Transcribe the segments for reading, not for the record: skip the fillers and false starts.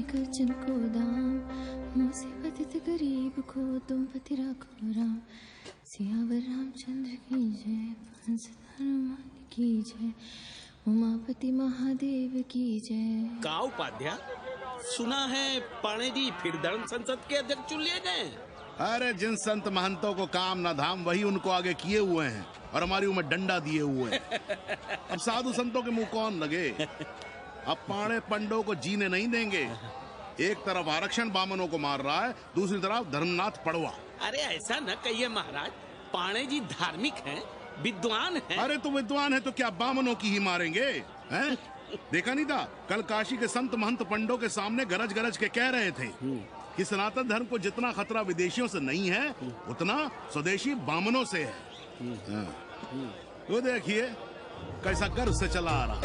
कर जिनको दाम, मुसीबत गरीब को तुम पति राखो राम। सियावर रामचंद्र की जय, हंस हनुमान की जय, उमापति महादेव की जय। का उपाध्याय, सुना है पाणे जी फिर धर्म संसद के अध्यक्ष चुन लिए गए। अरे जिन संत महंतों को काम न धाम वही उनको आगे किए हुए हैं और हमारी उम्र डंडा दिए हुए हैं। अब साधु संतों के मुंह कौन लगे। अब पाणे पंडों को जीने नहीं देंगे। एक तरफ आरक्षण बामनों को मार रहा है, दूसरी तरफ धर्मनाथ पड़वा। अरे ऐसा न कहिए महाराज, पाणे जी धार्मिक हैं, विद्वान हैं। अरे तो विद्वान है तो क्या बामनों की ही मारेंगे हैं? देखा नहीं था कल काशी के संत महंत पंडों के सामने गरज गरज के कह रहे थे कि सनातन धर्म को जितना खतरा विदेशियों से नहीं है उतना स्वदेशी बामनों से है। तो देखिए कैसा गर्व से चला आ रहा।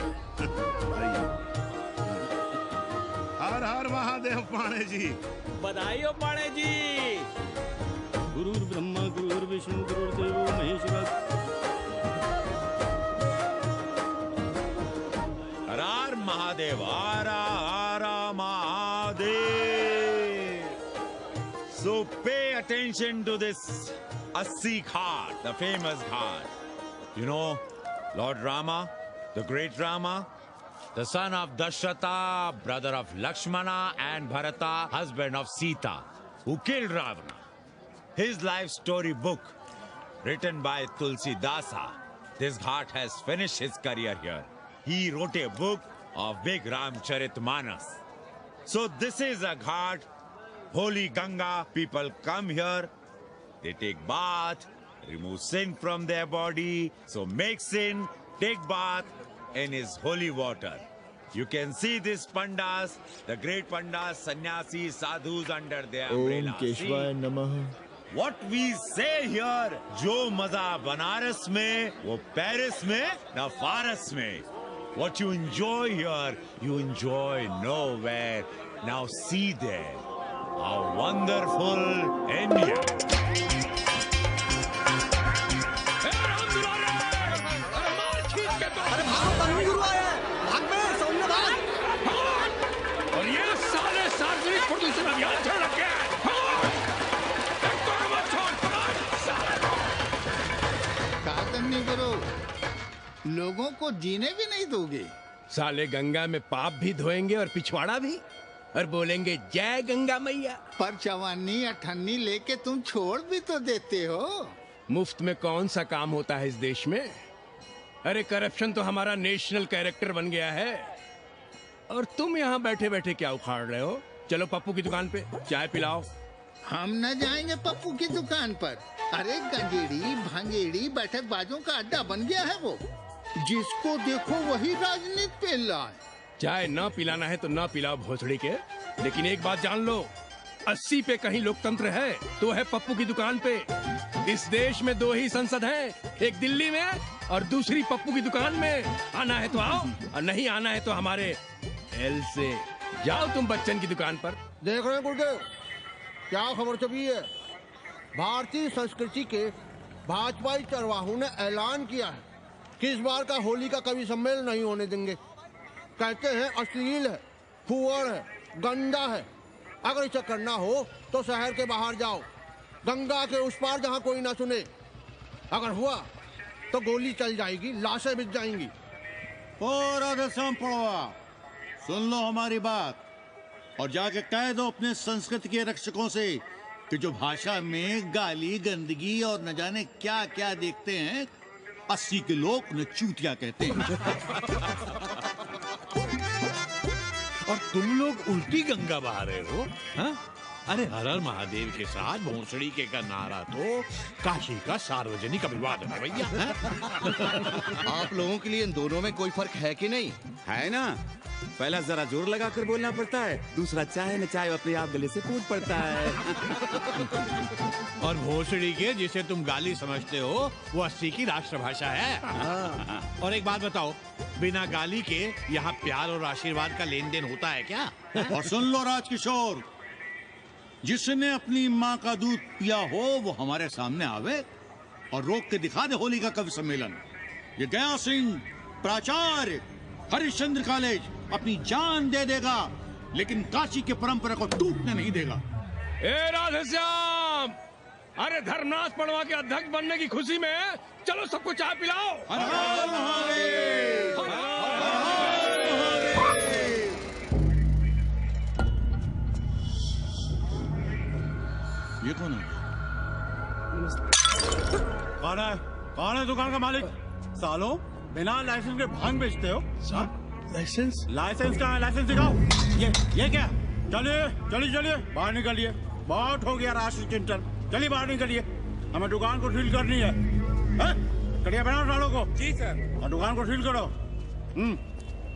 हर हर महादेव पाणे जी। बधाई हो पाणे जी। गुरुर् ब्रह्मा गुरुर्विष्णु गुरुर्देवो महेश्वर। हर महादेव, हर Mahadev. So pay attention to this Assi Ghat, the famous ghat. You know, Lord Rama, the great Rama, the son of Dasharatha, brother of Lakshmana and Bharata, husband of Sita, who killed Ravana. His life story book, written by Tulsi Dasa. This ghat has finished his career here. He wrote a book of big Ramcharitmanas. So this is a ghat, holy Ganga. People come here, they take bath, remove sin from their body. So make sin, take bath in his holy water. You can see these pandas, the great pandas, sannyasis, sadhus under their umbrella. Om Keshvaya Namah. What we say here, जो मजा बनारस में, वो Paris में, ना फारस में. What you enjoy here, you enjoy nowhere. Now see there, how wonderful India. और ये साले सार्वजनिक प्रदूषण अभियान चल रखे हैं। नहीं करो, लोगों को जीने भी नहीं दोगे। साले गंगा में पाप भी धोएंगे और पिछवाड़ा भी, और बोलेंगे जय गंगा मैया। पर चवानी अठन्नी लेके तुम छोड़ भी तो देते हो। मुफ्त में कौन सा काम होता है इस देश में। अरे करप्शन तो हमारा नेशनल कैरेक्टर बन गया है। और तुम यहाँ बैठे बैठे क्या उखाड़ रहे हो। चलो पप्पू की दुकान पे चाय पिलाओ। हम न जाएंगे पप्पू की दुकान पर। अरे गंजेड़ी भांगेड़ी बैठक बाजों का अड्डा बन गया है वो। जिसको देखो वही राजनीति पेल रहा है। चाय न पिलाना है तो न पिलाओ भोसड़ी के, लेकिन एक बात जान लो, 80 पे कहीं लोकतंत्र है तो है पप्पू की दुकान पे। इस देश में 2 ही संसद हैं, एक दिल्ली में और दूसरी पप्पू की दुकान में। आना है तो आओ और नहीं आना है तो हमारे एल से जाओ तुम बच्चन की दुकान पर। देख रहे हैं गुरुदेव, क्या खबर छपी है। भारतीय संस्कृति के भाजपाई चरवाहों ने ऐलान किया है कि इस बार का होली का कवि सम्मेलन नहीं होने देंगे। कहते हैं अश्लील है, फुहड़ है, गंदा है। अगर इसे करना हो तो शहर के बाहर जाओ, गंगा के उस पार जहाँ कोई ना सुने। अगर हुआ तो गोली चल जाएगी, लाशें बिछ जाएंगी। ओ राधेश्याम पड़वा, सुन लो हमारी बात और जाके कह दो अपने संस्कृति के रक्षकों से कि जो भाषा में गाली गंदगी और न जाने क्या क्या देखते हैं, 80 के लोग उन्हें चूतिया कहते हैं। और तुम लोग उल्टी गंगा बहा रहे हो, हाँ? अरे हर हर महादेव के साथ भोंसड़ी के का नारा तो काशी का सार्वजनिक अभिवादन है भैया। आप लोगों के लिए इन दोनों में कोई फर्क है कि नहीं? है ना। पहला जरा जोर लगाकर बोलना पड़ता है, दूसरा चाहे न चाहे अपने आप गले से फूट पड़ता है। और भोसड़ी के जिसे तुम गाली समझते हो वो 80 की राष्ट्रभाषा है। और एक बात बताओ, बिना गाली के यहाँ प्यार और आशीर्वाद का लेन देन होता है क्या? और सुन लो राजकिशोर, जिसने अपनी माँ का दूध पिया हो वो हमारे सामने आवे और रोक के दिखा दे होली का कवि सम्मेलन। ये गया सिंह प्राचार्य हरिश्चंद्र कॉलेज अपनी जान दे देगा लेकिन काशी की परंपरा को टूटने नहीं देगा। ए राधेश्याम, अरे धर्मनाथ पड़वा के अध्यक्ष बनने की खुशी में चलो सबको चाय पिलाओ। ये कौन है? कौन है दुकान का मालिक? सालो बिना लाइसेंस के भांग बेचते हो? लाइसेंस? लाइसेंस कहाँ है? लाइसेंस दिखाओ। ये क्या? चलिए चलिए चलिए बाहर निकलिए। बहुत हो गया राशि चिंतन। चलिए बाहर निकलिए, हमें दुकान को सील करनी है। कड़िया बनाओ सालों को। जी सर। और दुकान को सील करो।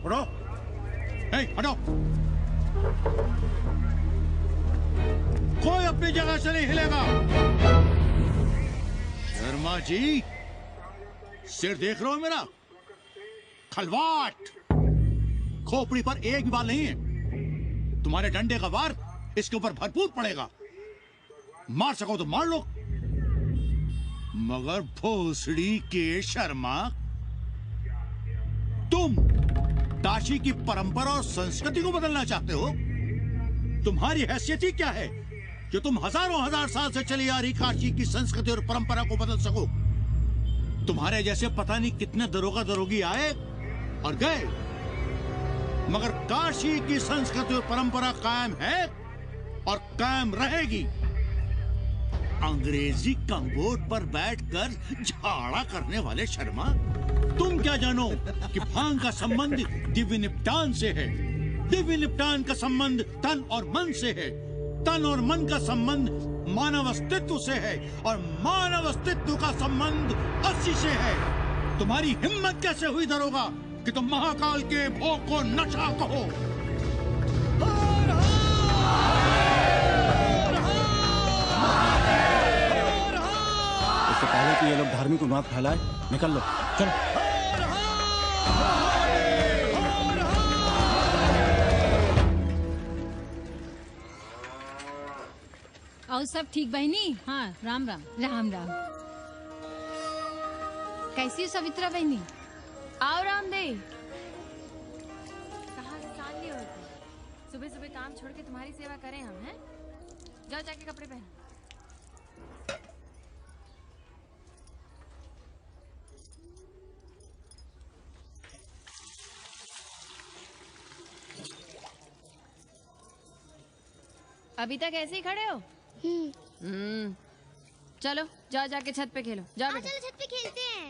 उठो। हटो। कोई अपनी जगह से नहीं हिलेगा। शर्मा जी, सिर देख रहे हो मेरा? खलवाट, खोपड़ी पर एक भी बाल नहीं है। तुम्हारे डंडे का वार इसके ऊपर भरपूर पड़ेगा। मार सको तो मार लो, मगर भोसड़ी के शर्मा, तुम काशी की परंपरा और संस्कृति को बदलना चाहते हो? तुम्हारी हैसियत ही क्या है जो तुम हजारों हजार साल से चली आ रही काशी की संस्कृति और परंपरा को बदल सको? तुम्हारे जैसे पता नहीं कितने दरोगा दरोगी आए और गए, मगर काशी की संस्कृति और परंपरा कायम है और कायम रहेगी। अंग्रेजी कम्बोर्ड पर बैठकर झाड़ा करने वाले शर्मा, तुम क्या जानो कि भांग का संबंध दिव्य निपटान से है। दिव्य निपटान का संबंध तन और मन से है। तन और मन का संबंध मानव अस्तित्व से है और मानव अस्तित्व का संबंध अस्सी से है। तुम्हारी हिम्मत कैसे हुई दरोगा कि तुम महाकाल के भोग को नशा कहो? इससे पहले कि ये लोग धार्मिक उन्माद फैलाए, निकल लो, चलो। और सब ठीक बहनी? हाँ, राम राम। राम राम। कैसी हो सवित्रा बहनी? आओ रामदेव। कहाँ से जान लिए होते? सुबह सुबह काम छोड़ के तुम्हारी सेवा करें हम, हैं? जाओ जाके कपड़े पहन। अभी तक ऐसे ही खड़े हो? चलो जाओ जाके छत पे खेलो। जाओ बेटा। चलो छत पे खेलते हैं।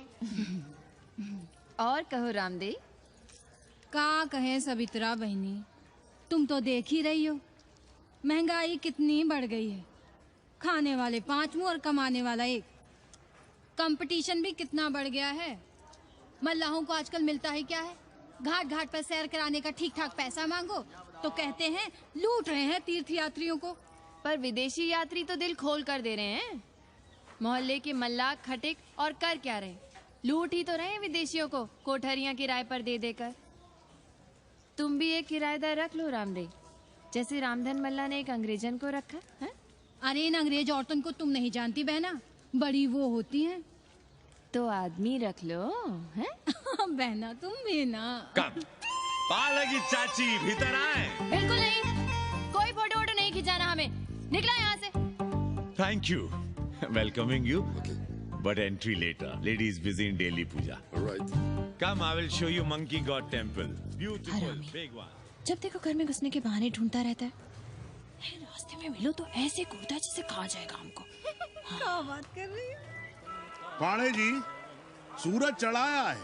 और कहो रामदेव। का कहे सवित्रा बहनी, तुम तो देख ही रही हो महंगाई कितनी बढ़ गई है। खाने वाले 5 मुंह और कमाने वाला 1। कंपटीशन भी कितना बढ़ गया है। मल्लाहों को आजकल मिलता है क्या है? घाट घाट पर सैर कराने का ठीक ठाक पैसा मांगो तो कहते हैं लूट रहे हैं तीर्थ यात्रियों को। पर विदेशी यात्री तो दिल खोल कर दे रहे हैं। मोहल्ले के मल्लाह खटिक और कर क्या रहे? लूट ही तो रहे हैं विदेशियों को कोठरियां किराए पर दे देकर। तुम भी एक किराएदार रख लो रामदेव, जैसे रामधन मल्ला ने एक अंग्रेजन को रखा है। अरे इन अंग्रेज औरतों को तुम नहीं जानती बहना, बड़ी वो होती हैं। तो आदमी रख लो, हैं? बहना तुम भी ना। पालगी चाची भीतर आए। बिल्कुल नहीं, कोई फोटो वोटो नहीं खिंचाना हमें। निकला यहाँ से। Thank you, welcoming you, but entry later. Ladies busy in daily puja. All right. Come, I will show you Monkey God Temple. Beautiful, big one. जब देखो घर में घुसने के बहाने ढूंढता रहता है। रास्ते में मिलो तो ऐसे कूदता है जिससे खा जाएगा हमको। क्या बात कर रही है? पाणे जी, सूरज चढ़ाया है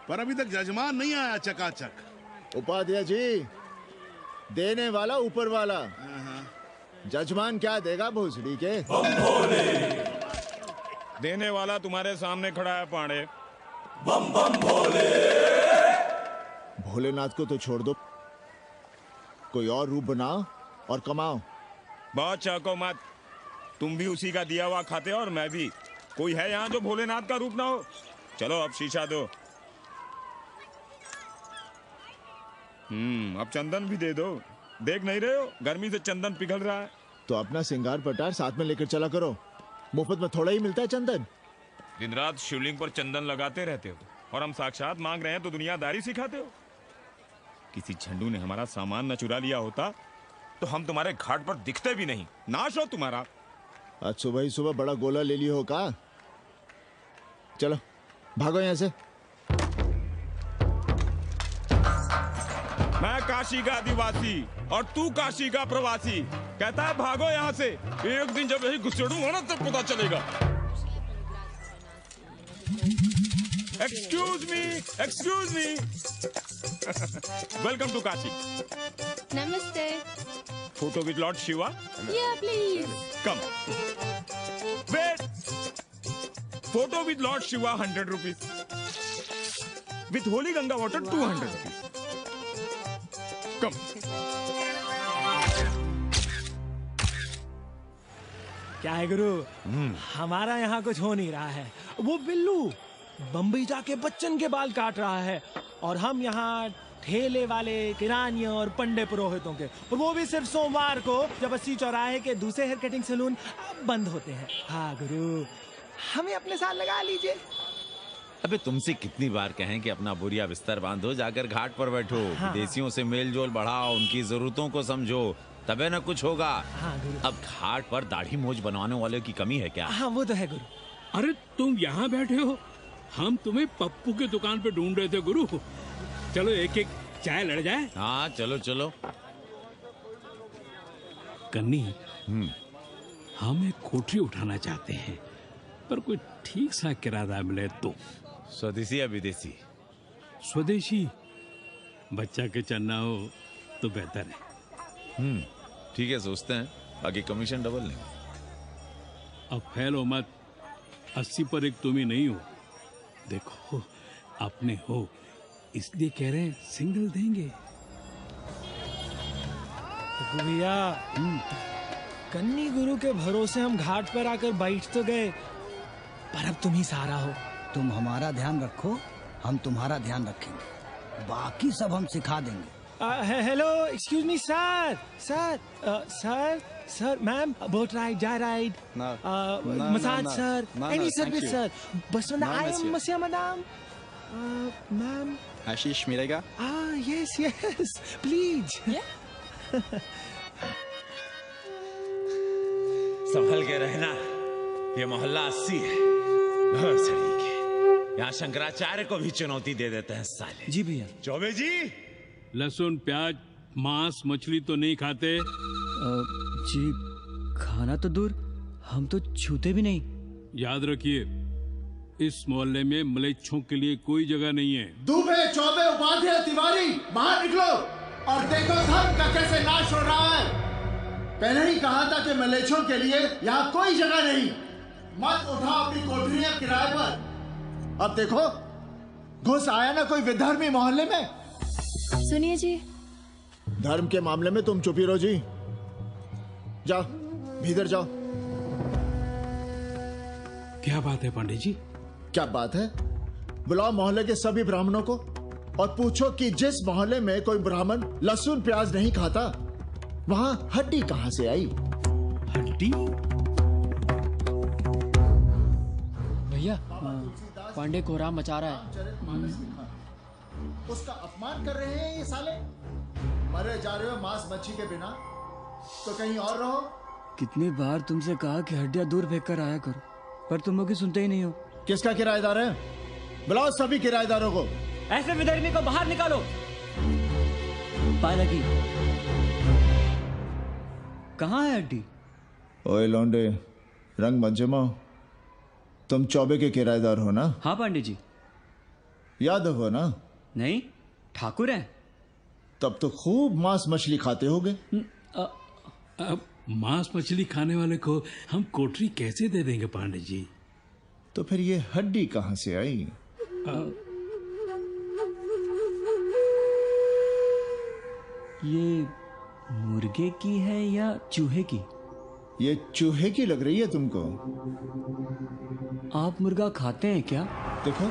पर अभी तक जजमान नहीं आया चकाचक। उपाध्याय जी, देने वाला ऊपर वाला, जजमान क्या देगा भोसड़ी के? देने वाला तुम्हारे सामने खड़ा है पांडे। बम बम भोले। भोलेनाथ को तो छोड़ दो, कोई और रूप बनाओ और कमाओ। बहुत चाको मत, तुम भी उसी का दिया हुआ खाते हो और मैं भी। कोई है यहाँ जो भोलेनाथ का रूप ना हो? चलो अब शीशा दो। अब चंदन भी दे दो। देख नहीं रहे हो गर्मी से चंदन पिघल रहा है। तो अपना सिंगार पटार साथ में लेकर चला करो, मुफ्त में थोड़ा ही मिलता है चंदन। दिन रात शिवलिंग पर चंदन लगाते रहते हो और हम साक्षात मांग रहे हैं तो दुनियादारी सिखाते हो। किसी झंडू ने हमारा सामान न चुरा लिया होता तो हम तुम्हारे घाट पर दिखते भी नहीं। नाश हो तुम्हारा। आज सुबह ही सुबह बड़ा गोला ले लियो हो का? चलो भागो यहाँ से। मैं काशी का आदिवासी और तू काशी का प्रवासी। कहता है भागो यहाँ से। एक दिन जब यही घुसेड़ूंगा ना तब पता चलेगा। Excuse me welcome to Kashi. नमस्ते। Photo with lord Shiva. Yeah, please. Come wait. Photo with lord Shiva 100 rupees. With holy Ganga water 200 rupees. Come. क्या है गुरु, हमारा यहाँ कुछ हो नहीं रहा है। वो बिल्लू बम्बई जाके बच्चन के बाल काट रहा है और हम यहाँ ठेले वाले, किरानियों और पंडे पुरोहितों के, और वो भी सिर्फ सोमवार को, जब 80 चौराहे के दूसरे हेयर कटिंग सैलून बंद होते हैं। हाँ गुरु, हमें अपने साथ लगा लीजिए। अबे तुमसे कितनी बार कहें कि अपना बोरिया बिस्तर बांधो, जाकर घाट पर बैठो। हाँ। विदेशियों से मेल जोल बढ़ाओ, उनकी जरूरतों को समझो, तबे न कुछ होगा। हाँ गुरु। अब घाट पर दाढ़ी मोछ बनवाने वाले की कमी है क्या? हाँ वो तो है गुरु। अरे तुम यहाँ बैठे हो, हम तुम्हें पप्पू की दुकान पे ढूंढ रहे थे गुरु। चलो एक एक चाय लड़ जाए। हाँ चलो चलो। कन्नी, हम एक कोठरी उठाना चाहते हैं, पर कोई ठीक सा किराया मिले तो। स्वदेशी या विदेशी? स्वदेशी। बच्चा के चन्ना हो तो बेहतर है। ठीक है, सोचते हैं, बाकी कमीशन डबल लेंगे। अब फैलो मत, 80 पर एक तुम ही नहीं हो। देखो अपने हो इसलिए कह रहे हैं, सिंगल देंगे। भैया, कन्नी गुरु के भरोसे हम घाट पर आकर बैठ तो गए, पर अब तुम ही सहारा हो। तुम हमारा ध्यान रखो, हम तुम्हारा ध्यान रखेंगे, बाकी सब हम सिखा देंगे। Hello, excuse me sir. Sir ma'am, boat ride, जा ride, massage sir, any service sir. बस आई एम मसिया मैडम। मैम आशीष मिलेगा? Yes yes please. संभल के रहना, ये मोहल्ला 80 है। भोसड़ी के यहाँ शंकराचार्य को भी चुनौती दे देते हैं साले। जी भैया। चौबे जी, लहसुन, प्याज, मांस, मछली तो नहीं खाते? जी खाना तो दूर, हम तो छूते भी नहीं। याद रखिए, इस मोहल्ले में मलेच्छों के लिए कोई जगह नहीं है। दुबे, चौबे, उपाध्याय, तिवारी, बाहर निकलो और देखो धर्म का कैसे नाश हो रहा है। पहले ही कहा था कि मलेच्छों के लिए यहाँ कोई जगह नहीं। मत उठाओ अपनी कोठरियां किराए पर। अब देखो, घुस आया ना कोई विधर्मी मोहल्ले में। सुनिए जी, धर्म के मामले में तुम चुप ही रहो जी। जाओ भीतर जाओ। क्या बात है पंडित जी? क्या बात है? बुलाओ मोहल्ले के सभी ब्राह्मणों को और पूछो कि जिस मोहल्ले में कोई ब्राह्मण लहसुन प्याज नहीं खाता, वहां हड्डी कहां से आई? हड्डी? भैया, पांडे कोहराम मचा रहा है। उसका अपमान कर रहे हैं ये साले। मरे जा रहे हो मांस मच्छी के बिना, तो कहीं और रहो। कितनी बार तुमसे कहा कि हड्डियां दूर फेंक कर आया करो, पर तुम लोग सुनते ही नहीं हो। किसका किराएदार है? बुलाओ सभी किराएदारों को। ऐसे विधर्मी को बाहर निकालो। पालकी, कहाँ है हड्डी? ओए लौंडे, रंग मत जमाओ। तुम चौबे के किराएदार हो ना? हाँ पांडे जी। यादव हो ना? नहीं, ठाकुर हैं। तब तो खूब मांस मछली खाते होगे। अब मांस मछली खाने वाले को हम कोठरी कैसे दे देंगे पांडे जी? तो फिर ये हड्डी कहां से आई? ये मुर्गे की है या चूहे की? ये चूहे की लग रही है तुमको। आप मुर्गा खाते हैं क्या? देखो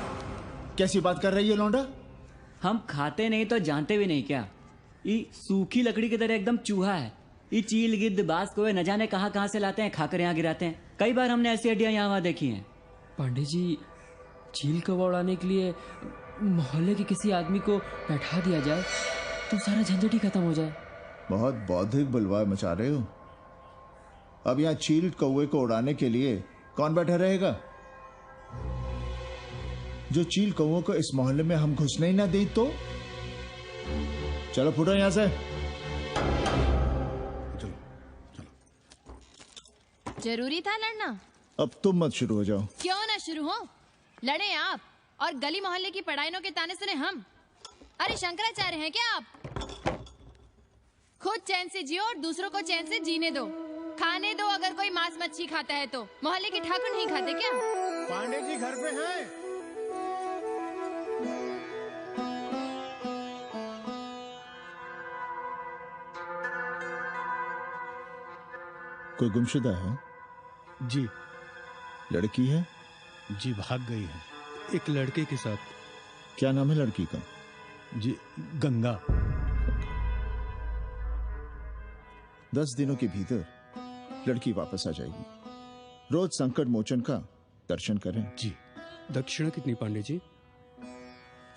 कैसी बात कर रही है लौंडा। हम खाते नहीं तो जानते भी नहीं क्या? ये सूखी लकड़ी की तरह एकदम चूहा है। ये चील, गिद्ध, बाज को न जाने कहां से लाते हैं, खाकर यहाँ गिराते हैं। कई बार हमने ऐसी हड्डियां यहाँ वहां देखी हैं। पांडे जी, चील को उड़ाने के लिए मोहल्ले के किसी आदमी को बैठा दिया जाए। तो सारा झंझट ही खत्म हो जाए। बहुत बौद्धिक बलवा मचा रहे हो। अब यहाँ चील कौवे को उड़ाने के लिए कौन बैठा रहेगा? जो चील कौवों को इस मोहल्ले में हम घुसने ही ना दें तो? चलो फुटो यहाँ से। जरूरी था लड़ना? अब तुम मत शुरू हो जाओ। क्यों ना शुरू हो? लड़े आप और गली मोहल्ले की पढ़ाइयों के ताने सुने हम। अरे शंकराचार्य हैं क्या आप? खुद चैन से जियो और दूसरों को चैन से जीने दो। खाने दो अगर कोई मांस मच्छी खाता है तो। मोहल्ले के ठाकुर नहीं खाते क्या? पांडे जी घर पे हैं? कोई गुमशुदा है? जी। लड़की है? जी भाग गई है एक लड़के के साथ। क्या नाम है लड़की का? जी गंगा। 10 दिनों के भीतर लड़की वापस आ जाएगी। रोज संकट मोचन का दर्शन करें। जी। दक्षिणा कितनी पांडे जी?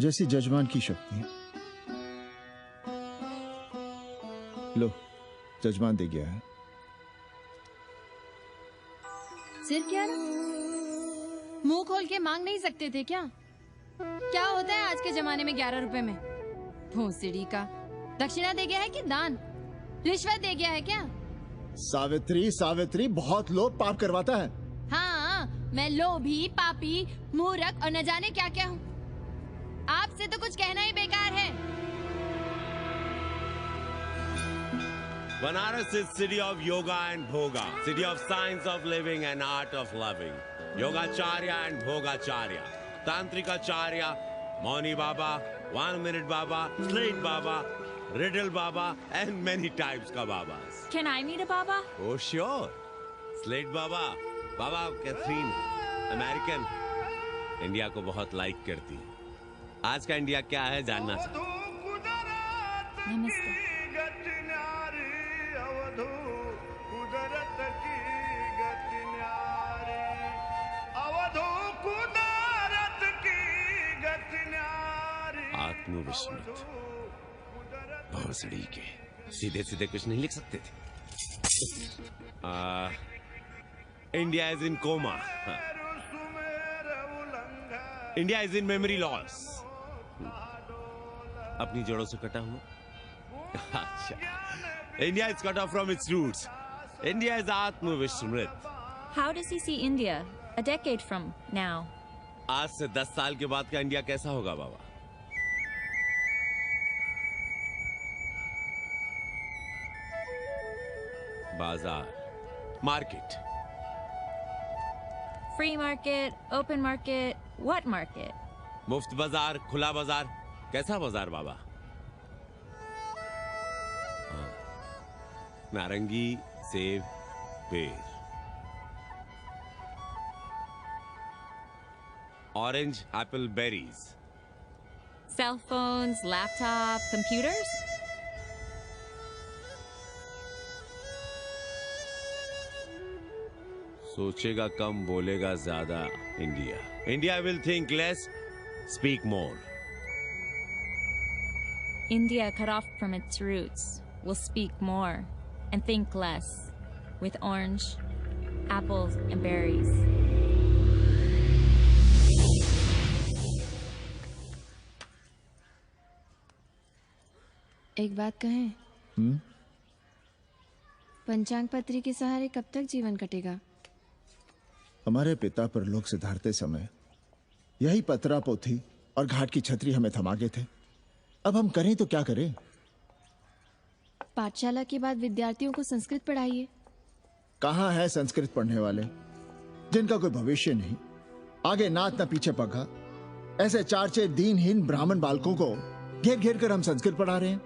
जैसी जजमान की शक्ति। लो जजमान दे गया है। सिर क्या ना? मुंह खोल के मांग नहीं सकते थे क्या? क्या होता है आज के जमाने में 11 रुपए में? भोसड़ी का दक्षिणा दे गया है कि दान? रिश्वत दे गया है क्या? सावित्री सावित्री बहुत लोभ पाप करवाता है। हाँ मैं लोभी पापी मूर्ख और न जाने क्या क्या हूँ। आपसे तो कुछ कहना ही बेकार है। Banaras is city of yoga and bhoga, city of science of living and art of loving. Yogacharya and Bhogacharya, Tantrikacharya, Mauni Baba, 1 Minute Baba, Slate Baba, Riddle Baba, and many types ka Babas. Can I meet a Baba? Oh sure, Slate Baba, Baba Catherine, American, India को बहुत like करती है। आज का India क्या है जानना चाहती हूँ। नमस्ते। आत्मविस्मृत भोसड़ी के सीधे सीधे कुछ नहीं लिख सकते थे। India is in coma. India is in memory loss. अपनी जड़ों से कटा हुआ। अच्छा। India is cut off from its roots. India is आत्मविस्मृत। How does he see India a decade from now? आज से 10 साल के बाद का इंडिया कैसा होगा बाबा? बाजार, market. Free market, open market, what market? मुफ्त बाजार, खुला बाजार, कैसा बाजार बाबा? हाँ। नारंगी, सेब, बेर। Orange, apple, berries. Cell phones, laptop, computers? सोचेगा कम बोलेगा ज्यादा India. India will think less, speak more. India cut off from its roots will speak more and think less with orange, apples and berries. एक बात कहें? पंचांग पत्री के सहारे कब तक जीवन कटेगा? हमारे पिता परलोक से धारते समय यही पतरा पोथी और घाट की छतरी हमें थमा गए थे। अब हम करें तो क्या करें? पाठशाला के बाद विद्यार्थियों को संस्कृत पढ़ाइए। कहाँ है संस्कृत पढ़ने वाले जिनका कोई भविष्य नहीं, आगे नात न पीछे पगा। ऐसे 4 दीनहीन ब्राह्मण बालकों को घेर घेर कर हम संस्कृत पढ़ा रहे हैं।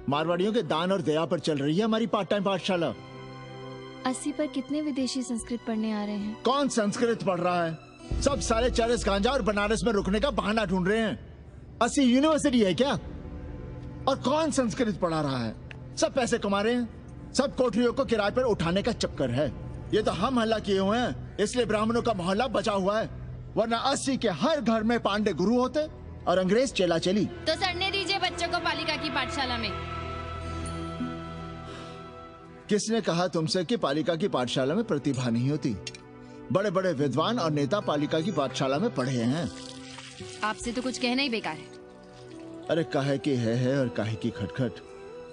मारवाड़ियों के दान और दया पर चल रही है हमारी पार्ट टाइम पाठशाला। 80 पर कितने विदेशी संस्कृत पढ़ने आ रहे हैं? कौन संस्कृत पढ़ रहा है? सब सारे चरस गांजा और बनारस में रुकने का बहाना ढूंढ रहे हैं। 80 यूनिवर्सिटी है क्या? और कौन संस्कृत पढ़ा रहा है? सब पैसे कमा रहे हैं। सब कोठरियों को किराए पर उठाने का चक्कर है। ये तो हम हल्ला किए हुए हैं, इसलिए ब्राह्मणों का मोहल्ला बचा हुआ है, वरना 80 के हर घर में पांडे गुरु होते, और अंग्रेज चेला चली। तो सड़ने दीजिए बच्चों को पालिका की पाठशाला में। किसने कहा तुमसे कि पालिका की पाठशाला में प्रतिभा नहीं होती? बड़े बड़े विद्वान और नेता पालिका की पाठशाला में पढ़े हैं। आपसे तो कुछ कहना ही बेकार है। अरे काहे की है और काहे की खटखट,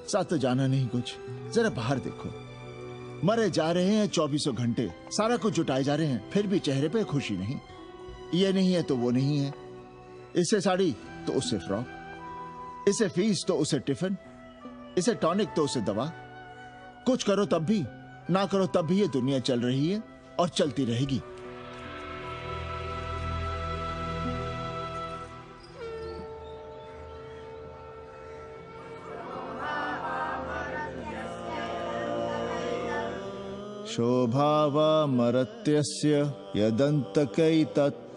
साथ तो जाना नहीं कुछ। जरा बाहर देखो, मरे जा रहे हैं 24 घंटे, सारा कुछ जुटाए जा रहे हैं, फिर भी चेहरे पे खुशी नहीं। ये नहीं है तो वो नहीं है, इसे साड़ी तो उसे फ्रॉक, इसे फीस तो उसे टिफिन, इसे टॉनिक तो उसे दवा। कुछ करो तब भी, ना करो तब भी ये दुनिया चल रही है और चलती रहेगी। शोभावा मरत्यस्य यदन्तकैतत्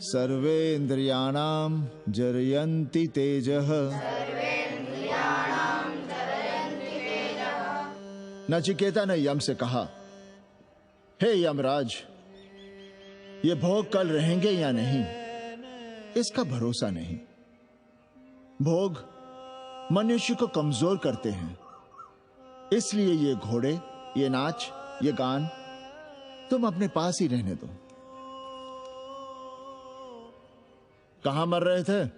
सर्वेन्द्रियाणां जरयन्ति तेजः। नचिकेता ने यम से कहा, हे यमराज, ये भोग कल रहेंगे या नहीं इसका भरोसा नहीं। भोग मनुष्य को कमजोर करते हैं, इसलिए ये घोड़े, ये नाच, ये गान तुम अपने पास ही रहने दो। कहां मर रहे थे?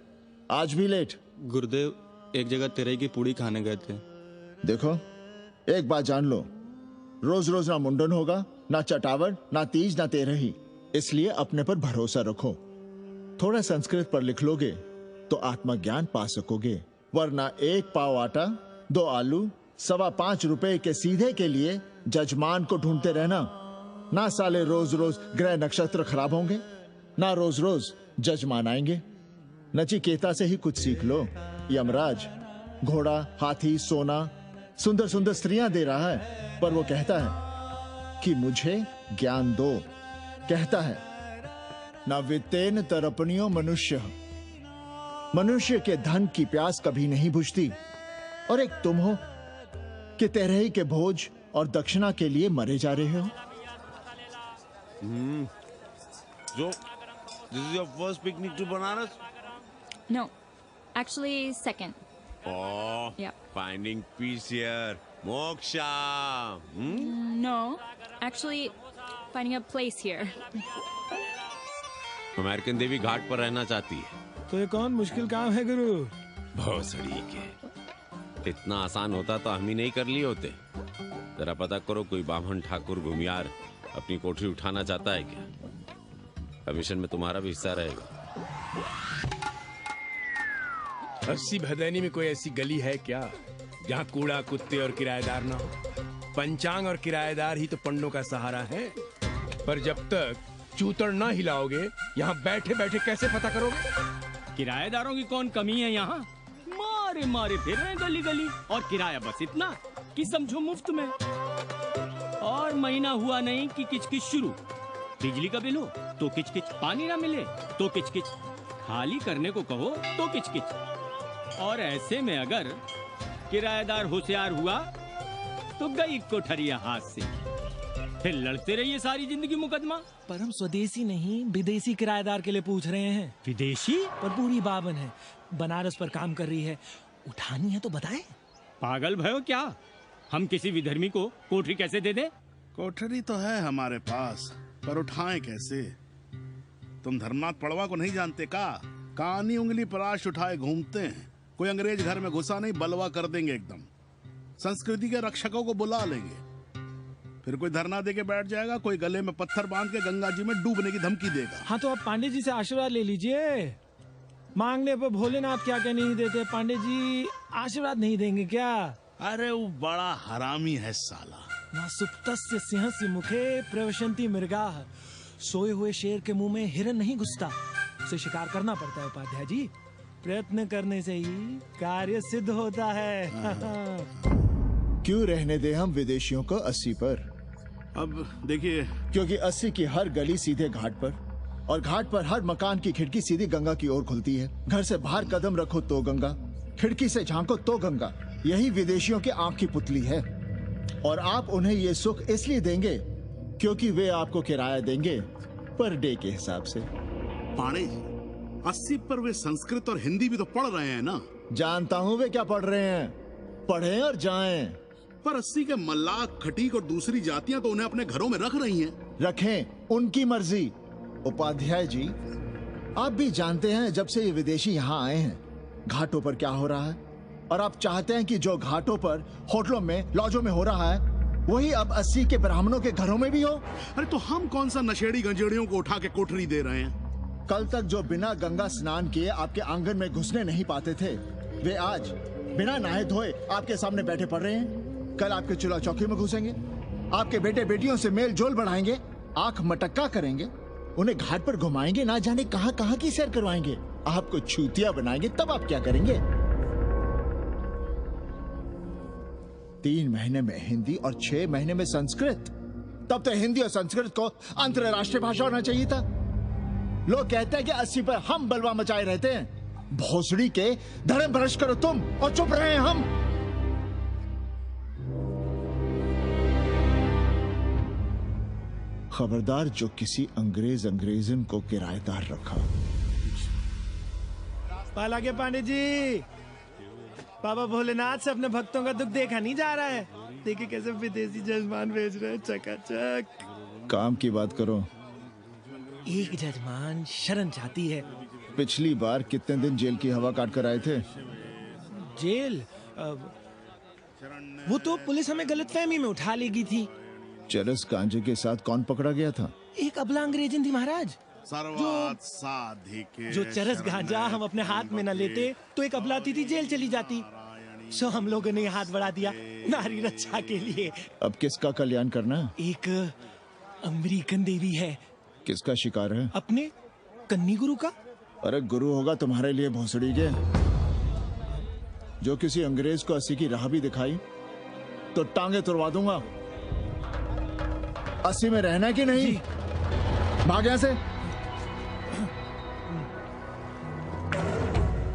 आज भी लेट? गुरुदेव, एक जगह तेरई की पूड़ी खाने गए थे। देखो, एक बात जान लो, रोज रोज ना मुंडन होगा, ना चटावट, ना तीज, ना तेरही। इसलिए अपने पर भरोसा रखो। थोड़ा संस्कृत पर लिख लोगे तो आत्मज्ञान पा सकोगे, वरना 1 पाव आटा, 2 आलू, 5.25 रुपए के सीधे के लिए जजमान को ढूंढते रहना। ना साले रोज रोज ग्रह नक्षत्र खराब होंगे, ना रोज रोज जजमान आएंगे। नचिकेता से ही कुछ सीख लो। यमराज घोड़ा, हाथी, सोना, सुंदर सुंदर स्त्रियां दे रहा है, पर वो कहता है कि मुझे ज्ञान दो। कहता है ना वित्तेन तरपणियो मनुष्य, मनुष्य के धन की प्यास कभी नहीं बुझती। और एक तुम हो कि तेरही के भोज और दक्षिणा के लिए मरे जा रहे हो। So, this is your first picnic to Banaras? No, actually second. Oh, Yeah. finding peace here. Moksha. No, actually finding a place here. American देवी घाट पर रहना चाहती है। तो ये कौन मुश्किल काम है गुरु? भौसड़ी के। इतना आसान होता तो हम ही नहीं कर लिए होते। जरा पता करो कोई बामन ठाकुर घुमियार अपनी कोठरी उठाना चाहता है क्या? कमीशन में तुम्हारा भी हिस्सा रहेगा। 80 भदैनी में कोई ऐसी गली है क्या जहाँ कूड़ा, कुत्ते और किराएदार ना हो? पंचांग और किराएदार ही तो पंडों का सहारा है। पर जब तक चूतड़ ना हिलाओगे, यहाँ बैठे बैठे कैसे पता करोगे? किराएदारों की कौन कमी है यहाँ? मारे मारे फिर रहे गली गली, और किराया बस इतना कि समझो मुफ्त में। और महीना हुआ नहीं कि किचकिच शुरू। बिजली का बिल हो तो किचकिच, पानी ना मिले तो किचकिच, खाली करने को कहो तो किचकिच। और ऐसे में अगर किराएदार होशियार हुआ तो गई कोठरिया हाथ से, फिर लड़ते रहिए सारी जिंदगी मुकदमा। पर हम स्वदेशी नहीं, विदेशी किराएदार के लिए पूछ रहे हैं। विदेशी? पर पूरी बावन है, बनारस पर काम कर रही है, उठानी है तो बताएं। पागल भयो क्या? हम किसी विधर्मी को कोठरी कैसे दे दे? कोठरी तो है हमारे पास, पर उठाएं कैसे? तुम धर्मनाथ पड़वा को नहीं जानते का? कानी उंगली पराश उठाए घूमते हैं। कोई अंग्रेज घर में घुसा नहीं, बलवा कर देंगे एकदम। संस्कृति के रक्षकों को बुला लेंगे, फिर कोई धरना दे के बैठ जाएगा, कोई गले में पत्थर बांध के गंगा जी में डूबने की धमकी देगा। हाँ तो आप पांडे जी से आशीर्वाद ले लीजिए। मांगने पर भोलेनाथ क्या क्या नहीं देते। पांडे जी आशीर्वाद नहीं देंगे क्या? अरे वो बड़ा हरामी है साला। ना सुप्तस्य सिंहस्य मुखे प्रवशन्ति मृगाः। सोए हुए शेर के मुंह में हिरन नहीं घुसता, उसे शिकार करना पड़ता है उपाध्याय जी। प्रयत्न करने से ही कार्य सिद्ध होता है। क्यों रहने दे हम विदेशियों को 80 पर? अब देखिए, क्योंकि 80 की हर गली सीधे घाट पर, और घाट पर हर मकान की खिड़की सीधी गंगा की ओर खुलती है। घर से बाहर कदम रखो तो गंगा, खिड़की से झांको तो गंगा। यही विदेशियों की आंख की पुतली है। और आप उन्हें ये सुख इसलिए देंगे क्योंकि वे आपको किराया देंगे पर डे के हिसाब से। पाणे जी, 80 पर वे संस्कृत और हिंदी भी तो पढ़ रहे हैं ना? जानता हूँ वे क्या पढ़ रहे हैं, पढ़ें और जाएं। पर 80 के मल्लाह, खटीक और दूसरी जातियां तो उन्हें अपने घरों में रख रही हैं। रखें, उनकी मर्जी। उपाध्याय जी, आप भी जानते हैं जब से ये विदेशी यहाँ आए हैं घाटों पर क्या हो रहा है, और आप चाहते हैं कि जो घाटों पर, होटलों में, लॉजों में हो रहा है वही अब 80 के ब्राह्मणों के घरों में भी हो। अरे तो हम कौन सा नशेड़ी गंजेड़ियों को उठा के कोठरी दे रहे हैं? कल तक जो बिना गंगा स्नान किए आपके आंगन में घुसने नहीं पाते थे, वे आज बिना नहाए धोए आपके सामने बैठे पड़ रहे हैं। कल आपके चूल्हा चौकी में घुसेंगे, आपके बेटे बेटियों से मेल जोल बढ़ाएंगे, आंख मटक्का करेंगे, उन्हें घाट पर घुमाएंगे, ना जाने कहां कहां की सैर करवाएंगे, आपको छूतिया बनाएंगे। तब आप क्या करेंगे? 3 महीने में हिंदी और 6 महीने में संस्कृत। तब तो हिंदी और संस्कृत को अंतरराष्ट्रीय भाषा होना चाहिए था। लोग कहते हैं कि 80 पर हम बलवा मचाए रहते हैं। भोसड़ी के धर्म भ्रष्ट करो तुम और चुप रहे हम। खबरदार जो किसी अंग्रेजन को किराएदार रखा। पाला के पांडे जी, बाबा भोलेनाथ से अपने भक्तों का दुख देखा नहीं जा रहा है। देखिए कैसे विदेशी जजमान भेज रहे हैं, चकाचक। काम की बात करो। एक जजमान शरण चाहती है। पिछली बार कितने दिन जेल की हवा काट कर आए थे? जेल? वो तो पुलिस हमें गलतफहमी में उठा लेगी थी। चरस गांजे के साथ कौन पकड़ा गया था? एक अबला अंग्रेजन थी महाराज। जो चरस गांजा हम अपने हाथ में न लेते तो एक अबलाती थी जेल चली जाती। सो हम लोगों ने हाथ बढ़ा दिया नारी रक्षा के लिए। अब किसका कल्याण करना? एक अमेरिकन देवी है। किसका शिकार है? अपने कन्नी गुरु का। अरे गुरु होगा तुम्हारे लिए भोसड़ी के। जो किसी अंग्रेज को 80 की राह भी दिखाई तो टांगे तुड़वा दूंगा। 80 में रहना कि नहीं? भाग यहां से।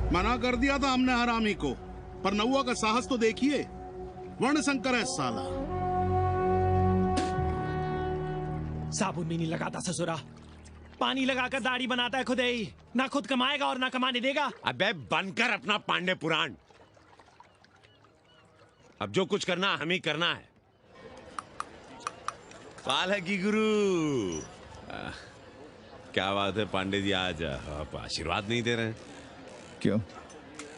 मना कर दिया था हमने हरामी को, पर नौआ का साहस तो देखिए। वर्ण संकर है साला। साबुन भी नहीं लगाता ससुरा, पानी लगाकर दाढ़ी बनाता है खुद ही। ना खुद कमाएगा और ना कमाने देगा। अबे बनकर अपना पांडे पुराण। अब जो कुछ करना हमें करना है। पाला की गुरु। क्या बात है पांडे जी, आज आप आशीर्वाद नहीं दे रहे हैं? क्यों,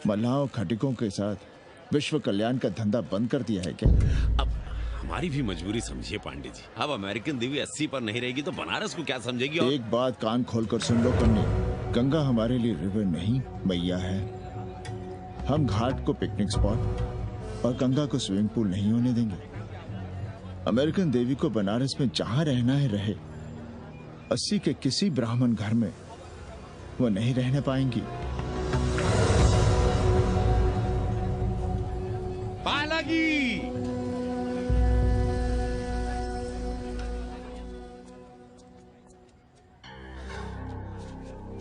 मल्लाहों खटिकों के साथ विश्व कल्याण का धंधा बंद कर दिया है क्या? अब हमारी भी मजबूरी समझिए पांडे जी। अब अमेरिकन देवी 80 पर नहीं रहेगी तो बनारस को क्या समझेगी? और एक बात कान खोलकर सुन लो कन्नी, गंगा हमारे लिए रिवर नहीं मैया है। हम घाट को पिकनिक स्पॉट और गंगा को स्विमिंग पूल नहीं होने देंगे। अमेरिकन देवी को बनारस में जहां रहना है रहे। 80 के किसी ब्राह्मण घर में वो नहीं रहने पाएंगी। पालागी।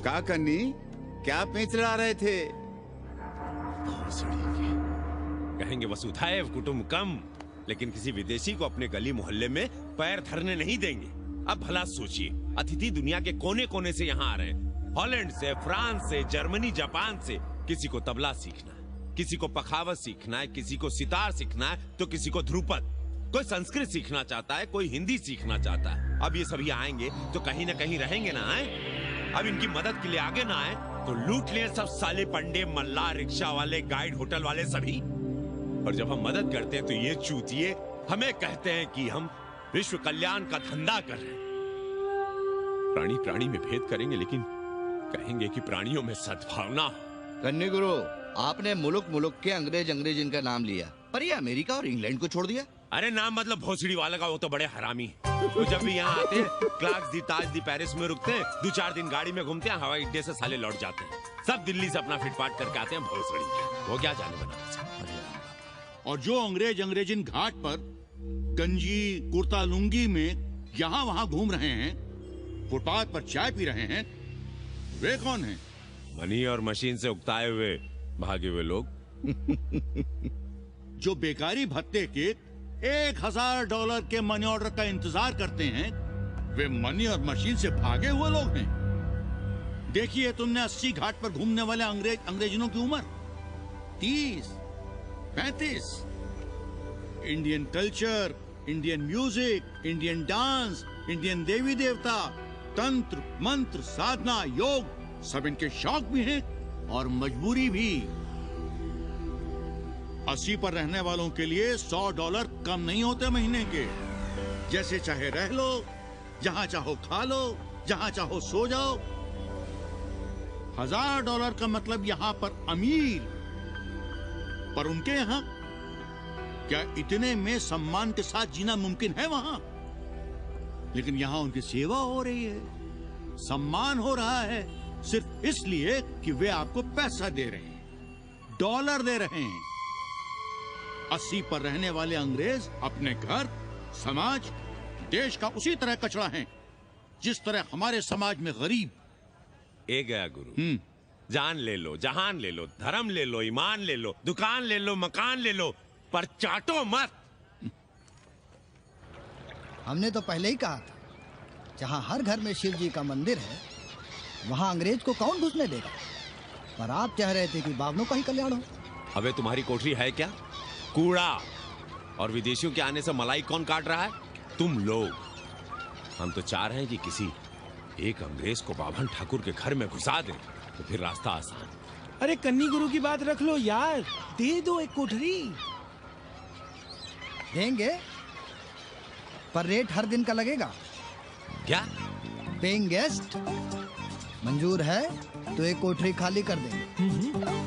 का कन्नी, क्या पेंच ला रहे थे? कहेंगे वसुधैव कुटुंबकम, लेकिन किसी विदेशी को अपने गली मोहल्ले में पैर धरने नहीं देंगे। अब भला सोचिए, अतिथि दुनिया के कोने कोने से यहाँ आ रहे हैं। हॉलैंड से, फ्रांस से, जर्मनी, जापान से। किसी को तबला सीखना है, किसी को पखावत सीखना है, किसी को सितार सीखना है, तो किसी को ध्रुपद। कोई संस्कृत सीखना चाहता है, कोई हिंदी सीखना चाहता है। अब ये सभी आएंगे तो कहीं ना कहीं रहेंगे ना। आए अब इनकी मदद के लिए आगे ना आए तो लूट लिए सब साले पंडे, मल्ला, रिक्शा वाले, गाइड, होटल वाले सभी। और जब हम मदद करते हैं तो ये चूतिए हमें कहते हैं कि हम विश्व कल्याण का धंधा कर रहे हैं। प्राणी प्राणी में भेद करेंगे, लेकिन कहेंगे कि प्राणियों में सद्भावना हो। कन्नी गुरु, आपने मुल्क के अंग्रेज इनका नाम लिया, पर ये अमेरिका और इंग्लैंड को छोड़ दिया। अरे नाम मतलब भोसड़ी वाला का, वो तो बड़े हरामी है। वो जब भी यहाँ आते हैं क्लार्क्स दी, ताज दी, पेरिस में रुकते हैं, 2-4 दिन गाड़ी में घूमते हैं, हवाई अड्डे से साले लौट जाते हैं। सब दिल्ली से अपना फिटफाट करके आते हैं भोसड़ी के। वो क्या जाने बनारस। और जो अंग्रेजिन घाट पर गंजी कुर्ता लुंगी में यहाँ वहाँ घूम रहे हैं, फुटपाथ पर चाय पी रहे हैं, वे कौन हैं? मनी और मशीन से उकताए हुए भागे हुए लोग। जो बेकारी भत्ते के $1000 के मनी ऑर्डर का इंतजार करते हैं वे मनी और मशीन से भागे हुए लोग हैं। देखिए तुमने 80 घाट पर घूमने वाले अंग्रेजों की उम्र 30, 35। Indian culture, Indian music, Indian dance, Indian देवी देवता, तंत्र मंत्र, साधना, योग, सब इनके शौक भी हैं और मजबूरी भी। 80 पर रहने वालों के लिए $100 कम नहीं होते महीने के। जैसे चाहे रह लो, जहां चाहो खा लो, जहां चाहो सो जाओ। $1000 का मतलब यहां पर अमीर, पर उनके यहां क्या इतने में सम्मान के साथ जीना मुमकिन है वहां? लेकिन यहां उनकी सेवा हो रही है, सम्मान हो रहा है, सिर्फ इसलिए कि वे आपको पैसा दे रहे हैं, डॉलर दे रहे हैं। 80 पर रहने वाले अंग्रेज अपने घर, समाज, देश का उसी तरह कचरा हैं, जिस तरह हमारे समाज में गरीब। ए गया गुरु, जान ले लो, जहान ले लो, धर्म ले लो, ईमान ले लो, दुकान ले लो, मकान ले लो, पर चाटो मत। हमने तो पहले ही कहा था, जहां हर घर में शिव जी का मंदिर है, वहां अंग्रेज को कौन घुसने देगा। पर आप चाह रहे थे कि बावनों का ही कल्याण हो। अबे तुम्हारी कोठरी है क्या? कूड़ा। और विदेशियों के आने से मलाई कौन काट रहा है? तुम लोग। हम तो चाह रहे हैं कि किसी एक अंग्रेज को बाभन ठाकुर के घर में घुसा दे, तो फिर रास्ता आसान। अरे कन्नी गुरु की बात रख लो यार, दे दो एक कोठरी। देंगे, पर रेट हर दिन का लगेगा। क्या? पेइंग गेस्ट मंजूर है तो एक कोठरी खाली कर देंगे।